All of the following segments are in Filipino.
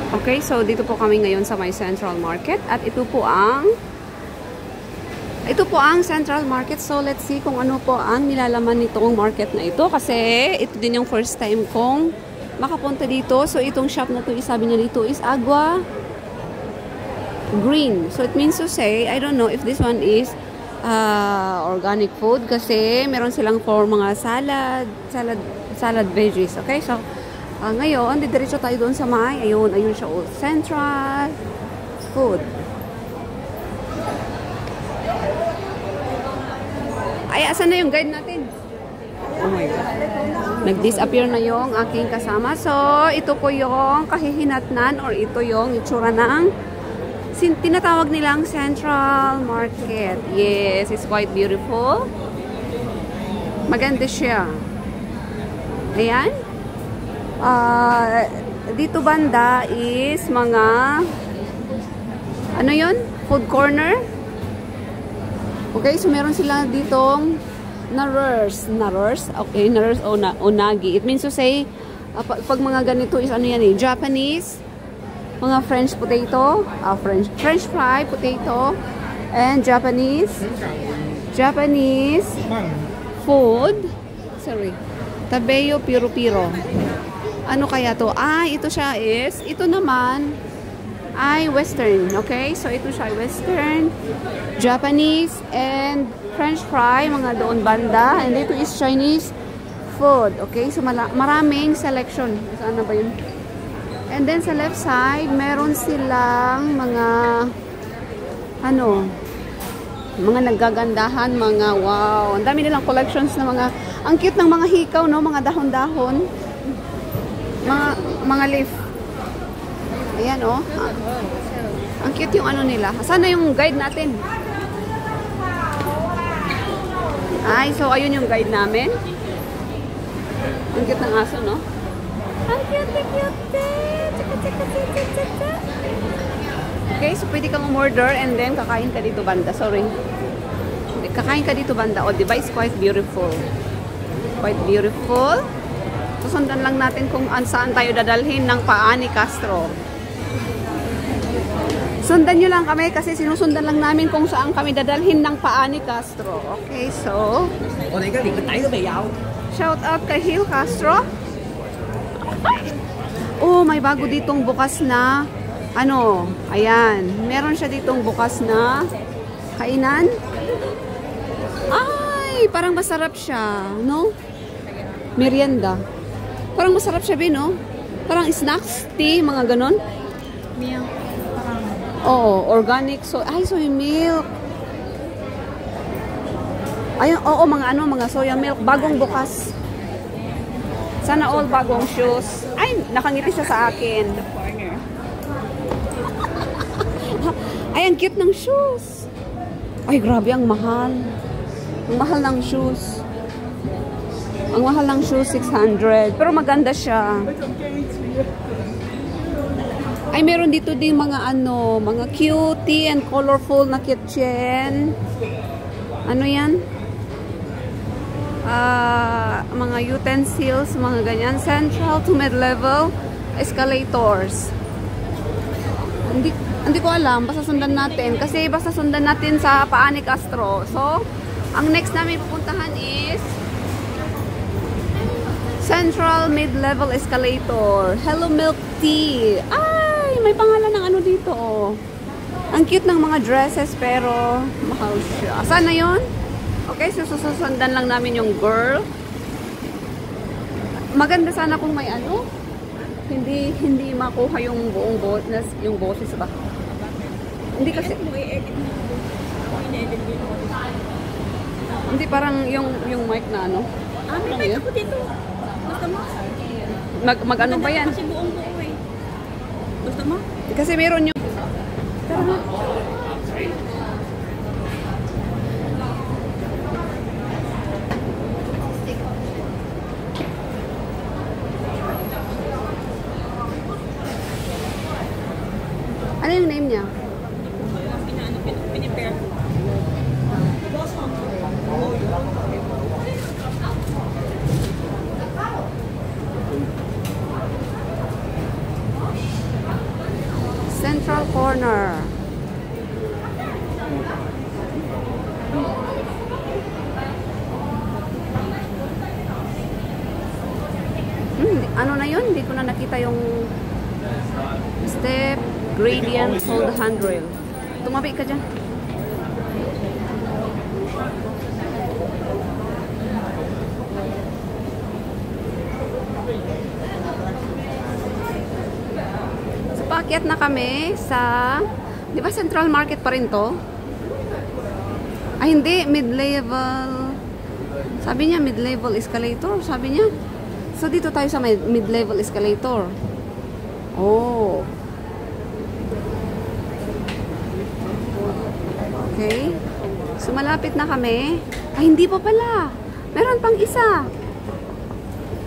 Okay, so dito po kami ngayon sa may Central Market at ito po ang Central Market. So let's see kung ano po ang nilalaman nitong market na ito kasi ito din yung first time kong makapunta dito. So itong shop na to, sabi niya dito is Agua Green. So it means to say, I don't know if this one is organic food kasi meron silang for mga salad veggies. Okay, so ngayon, didiretso tayo doon sa may, ayun siya, Central Food. Ay, asan na yung guide natin? Oh my God. Nag-disappear na yung aking kasama. So, ito po yung kahihinatnan or ito yung itsura ng tinatawag nilang Central Market. Yes, it's quite beautiful. Maganda siya. Ayan. Dito banda is mga ano yun? Food corner. Okay, so meron sila ditong narers. Okay, narers o nagi. It means to say pag mga ganito is ano yan eh, Japanese, mga French potato, French fry potato, and Japanese food. Sorry. Tabeyo piro-piro. Ano kaya to? Ito naman ay Western. Okay? So, ito siya Western, Japanese, and French fry, mga doon banda. And ito is Chinese food. Okay? So, maraming selection. Saan na ba yun? And then, sa left side, meron silang mga mga naggagandahan, mga wow. Ang dami nilang collections na mga, ang cute ng mga hikaw, no? Mga dahon-dahon. Mga leaf. Ayan, oh. Ang cute yung ano nila. Sana yung guide natin. Ay, so ayun yung guide namin. Ang cute ng aso, no? Ang cute. Okay, so pwede kang umorder and then kakain ka dito banda. Sorry. Kakain ka dito banda. O, diba? It's quite beautiful. Quite beautiful. Susundan lang natin kung saan tayo dadalhin ng paa ni Castro. Sundan nyo lang kami kasi sinusundan lang namin kung saan kami dadalhin ng paa ni Castro. Okay, so shout out kay Hill Castro. Oh, may bago ditong bukas na ayan, meron siya ditong bukas na kainan. Ay, parang masarap siya, no? Merienda. Parang masarap siya, no? Parang snacks, tea, mga ganon. Milk. Oo, organic. Soy milk. Ayun, oo, mga soya milk. Bagong bukas. Sana all bagong shoes. Ay, nakangiti siya sa akin. Ay, ang cute ng shoes. Ay, grabe, ang mahal. Ang mahal ng shoes. Ang mahal ng shoes, 600. Pero maganda siya. Ay, meron dito din mga mga cutie and colorful na kitchen. Ano yan? Mga utensils, mga ganyan. Central to mid-level escalators. Hindi ko alam. Basta sundan natin. Kasi basta sundan natin sa paa ni Castro. So, ang next namin pupuntahan is Central Mid-Level Escalator. Hello Milk Tea. Ay, may pangalan ng ano dito. Oh. Ang cute ng mga dresses pero mahal siya. Saan na yun? Okay, so susundan lang namin yung girl. Maganda sana kung may hindi makuha yung buong yung boses ba? Hindi kasi hindi parang yung mic na May mic ako dito. Gusto mo? Mag-ano ba yan? Kasi buong buo eh. Gusto mo? Kasi meron yung ano yung name niya? Pinipare. Central Corner. Ano na yun? Hindi ko na nakita yung step, gradient, hold handrail. Tumabi ka dyan. So, paakyat na kami sa, di ba Central Market pa rin to? Ay, hindi. Mid-level. Sabi niya, mid-level escalator. Sabi niya. So, dito tayo sa mid-level escalator. Oh. Okay. So, malapit na kami. Ay, hindi pa pala. Meron pang isa.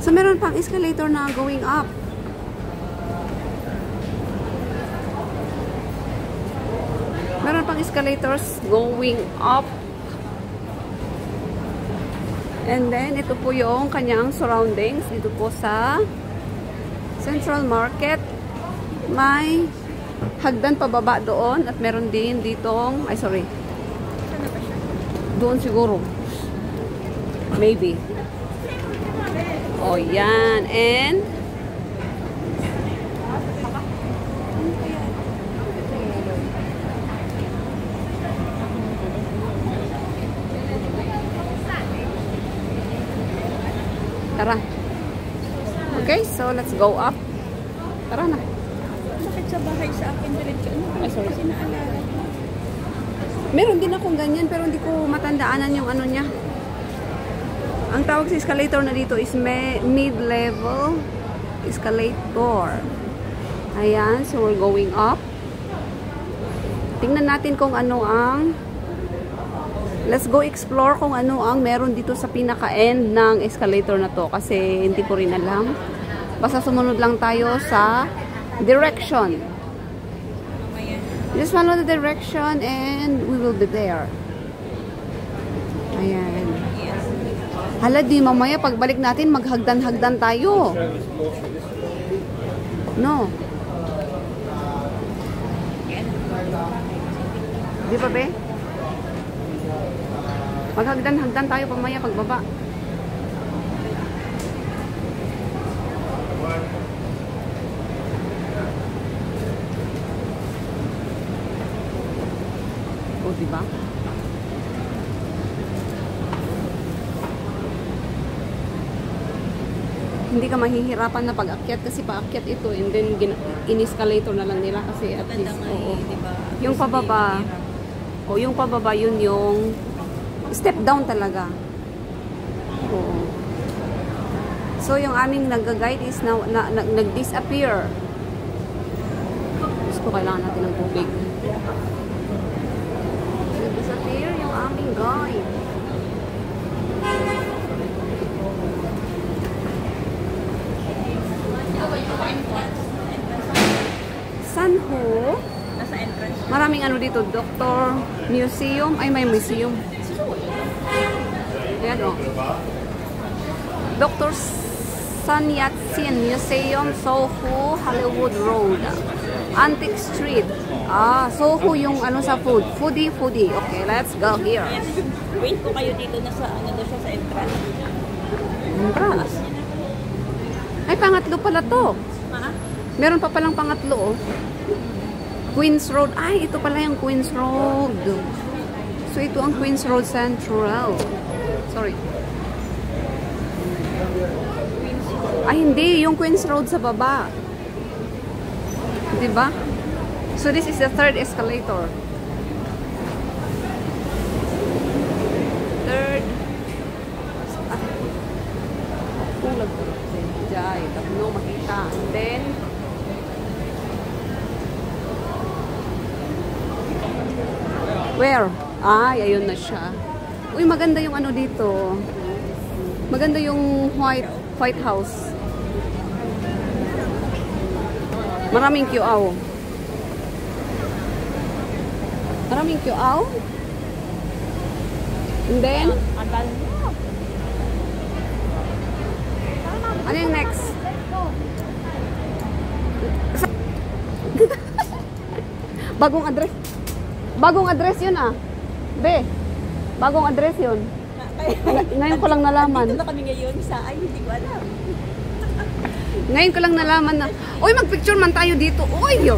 So, meron pang escalator na going up. Meron pang escalators going up. And then, ito po yung kanyang surroundings. Dito po sa Central Market. May hagdan pababa doon. At meron din ditong, ay sorry. Saan na ba siya? Doon siguro. Maybe. Oh, yan. And, tara. Okay, so let's go up. Tara na. Bakit sa bahay sa akin diretso? Ano ba kasi naalala? Meron din akong ganyan pero hindi ko matandaanan yung ano niya. Ang tawag sa escalator na dito is mid-level escalator. Ayan, so we're going up. Tingnan natin kung ano ang let's go explore kung ano ang meron dito sa pinaka-end ng escalator na to. Kasi hindi ko rin alam. Basta sumunod lang tayo sa direction. Just follow the direction and we will be there. Ayan. Hala, di mamaya pagbalik natin maghagdan-hagdan tayo. No. Di ba, be? Maghagdan-hagdan tayo pamaya pagbaba. O, diba? Hindi ka mahihirapan na pag-akyat kasi paakyat ito and then in-escalator na lang nila kasi at least, oo. Diba? Yung pababa, o yung pababa yun yung step down talaga. Oo. So, yung aming nag-guide is nag-disappear. Gusto ko kailangan natin ng tubig. Nag-disappear yung aming guide. Sanho. Nasa entrance. Maraming ano dito, Doctor Museum. Ay, may museum. Ayan, o. Dr. Sun Yat-sen Museum, Soho, Hollywood Road. Antique Street. Ah, Soho yung ano sa food. Foodie. Okay, let's go here. Yes. Wait ko kayo dito. Nasa ano daw siya sa entrance. Entrance. Ay, pangatlo pala to. Ha? Meron pa palang pangatlo, oh. Queens Road. Ay, ito pala yung Queens Road. So, ito ang Queens Road Central. Sorry. Ay, hindi. Yung Queens Road sa baba. Diba? So, this is the third escalator. Third. Ulag ko. Jai. Tapno makita. And then, where? Ay, ayun na siya. Uy, maganda yung ano dito. Maganda yung White House. Maraming QAw. Maraming QAw. And then, ano yung next? Bagong address. Bagong address yun ah. Be, bagong address yun. Ngayon ko lang nalaman. Dito na kami ngayon sa ay, hindi ko alam. Ngayon ko lang nalaman na, uy, magpicture man tayo dito. Uy, yo.